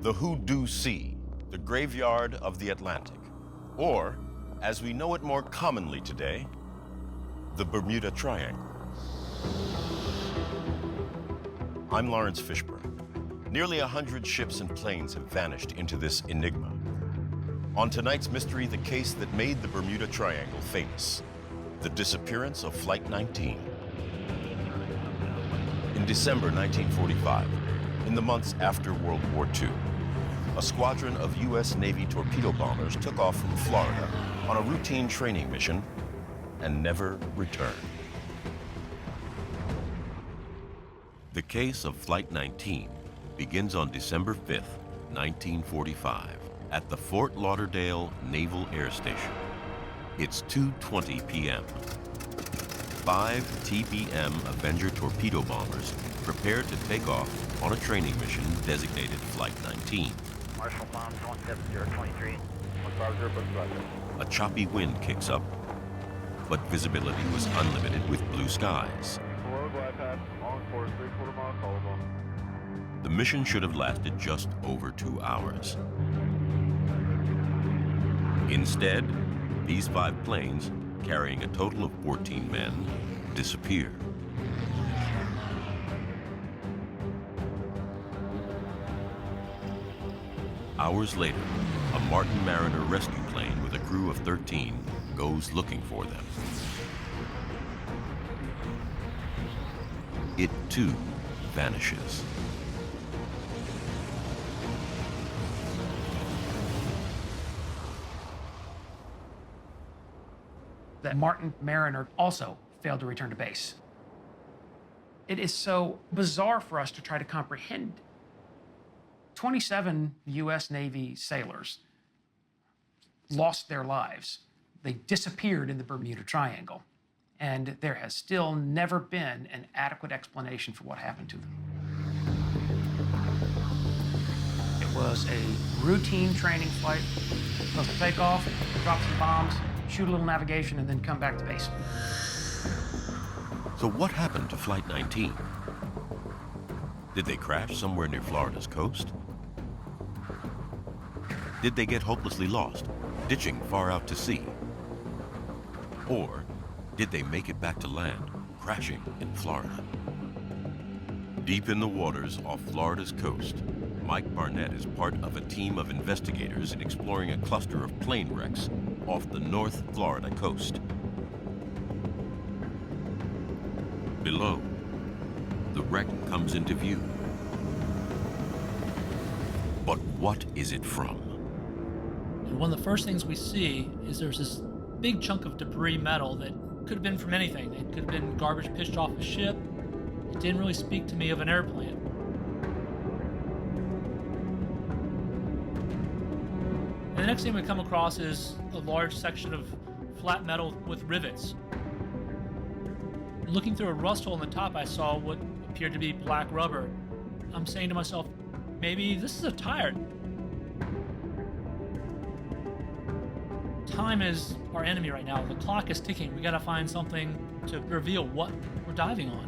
The Hoodoo Sea, the graveyard of the Atlantic, or, as we know it more commonly today, the Bermuda Triangle. I'm Laurence Fishburne. Nearly 100 ships and planes have vanished into this enigma. On tonight's mystery, the case that made the Bermuda Triangle famous, the disappearance of Flight 19. In December 1945, in the months after World War II, a squadron of U.S. Navy torpedo bombers took off from Florida on a routine training mission and never returned. The case of Flight 19 begins on December 5th, 1945, at the Fort Lauderdale Naval Air Station. It's 2:20 p.m. 5 TBM Avenger torpedo bombers prepare to take off on a training mission designated Flight 19. Marshal Bombs 17023. 150. A choppy wind kicks up, but visibility was unlimited with blue skies. Below glide path, on course, 3/4 mile collarbone. The mission should have lasted just over 2 hours. Instead, these 5 planes, carrying a total of 14 men, disappear. Hours later, a Martin Mariner rescue plane with a crew of 13 goes looking for them. It too vanishes. That Martin Mariner also failed to return to base. It is so bizarre for us to try to comprehend. 27 U.S. Navy sailors lost their lives. They disappeared in the Bermuda Triangle, and there has still never been an adequate explanation for what happened to them. It was a routine training flight, supposed to take off, drop some bombs, shoot a little navigation, and then come back to base. So what happened to Flight 19? Did they crash somewhere near Florida's coast? Did they get hopelessly lost, ditching far out to sea? Or did they make it back to land, crashing in Florida? Deep in the waters off Florida's coast, Mike Barnett is part of a team of investigators in exploring a cluster of plane wrecks off the North Florida coast. Below, the wreck comes into view. But what is it from? And one of the first things we see is there's this big chunk of debris metal that could have been from anything. It could have been garbage pitched off a ship. It didn't really speak to me of an airplane. And the next thing we come across is a large section of flat metal with rivets. Looking through a rust hole in the top, I saw what appeared to be black rubber. I'm saying to myself, maybe this is a tire. Time is our enemy right now. The clock is ticking. We gotta find something to reveal what we're diving on.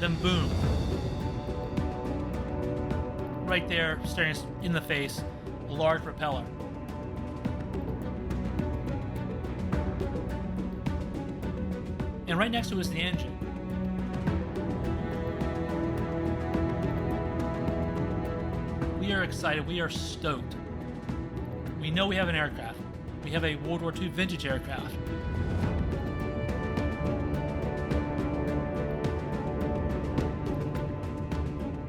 Then boom. Right there, staring us in the face, a large propeller. And right next to it is the engine. We are excited, we are stoked. We know we have an aircraft. We have a World War II vintage aircraft.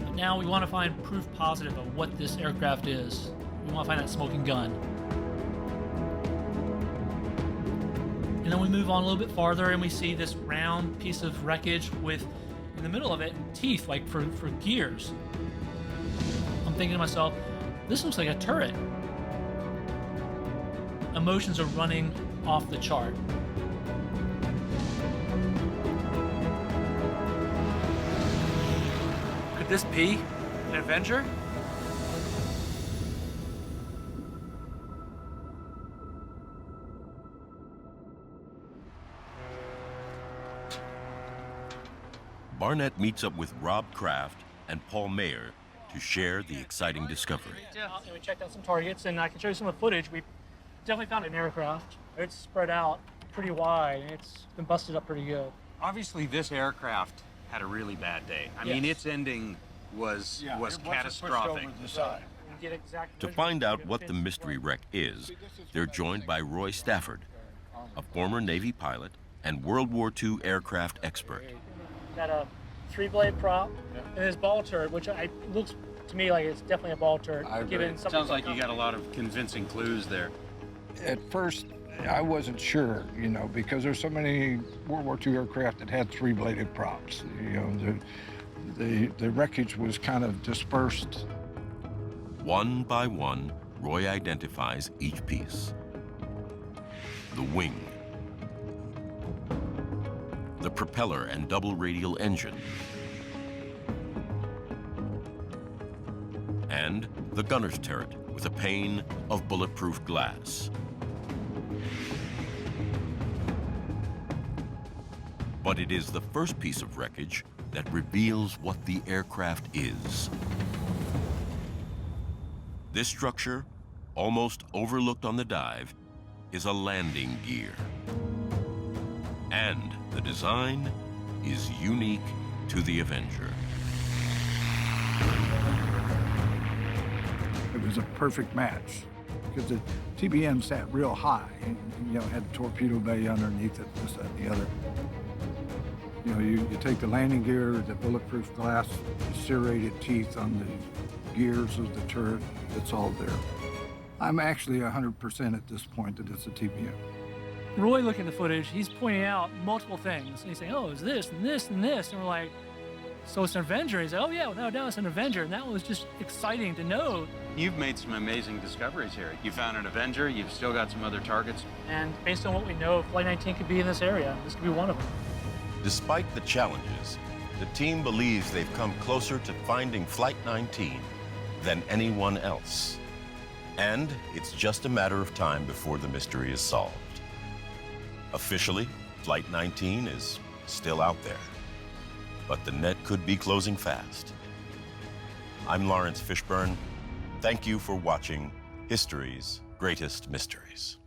But now we want to find proof positive of what this aircraft is. We want to find that smoking gun. And then we move on a little bit farther and we see this round piece of wreckage with, in the middle of it, teeth, like for gears. I'm thinking to myself, this looks like a turret. Emotions are running off the chart. Could this be an Avenger? Barnett meets up with Rob Kraft and Paul Mayer to share the exciting discovery. Yeah, and we checked out some targets, and I can show you some of the footage. We definitely found an aircraft. It's spread out pretty wide, and it's been busted up pretty good. Obviously, this aircraft had a really bad day. I mean, its ending was catastrophic. To find out what the mystery wreck is, they're joined by Roy Stafford, a former Navy pilot and World War II aircraft expert. Got a 3-blade prop and this ball turret, which looks to me like it's definitely a ball turret. Sounds like you got a lot of convincing clues there. At first, I wasn't sure, you know, because there's so many World War II aircraft that had 3-bladed props. You know, the wreckage was kind of dispersed. One by one, Roy identifies each piece. The wing, the propeller and double radial engine, and the gunner's turret with a pane of bulletproof glass. But it is the first piece of wreckage that reveals what the aircraft is. This structure, almost overlooked on the dive, is a landing gear. And the design is unique to the Avenger. It was a perfect match because the TBM sat real high and, you know, had a torpedo bay underneath it, this, that, and the other. You know, you take the landing gear, the bulletproof glass, the serrated teeth on the gears of the turret, it's all there. I'm actually 100% at this point that it's a TBM. Roy looking at the footage, he's pointing out multiple things. And he's saying, oh, it's this and this and this. And we're like, so it's an Avenger. He's like, oh yeah, without a doubt it's an Avenger. And that was just exciting to know. You've made some amazing discoveries here. You found an Avenger, you've still got some other targets. And based on what we know, Flight 19 could be in this area. This could be one of them. Despite the challenges, the team believes they've come closer to finding Flight 19 than anyone else. And it's just a matter of time before the mystery is solved. Officially, Flight 19 is still out there, but the net could be closing fast. I'm Laurence Fishburne. Thank you for watching History's Greatest Mysteries.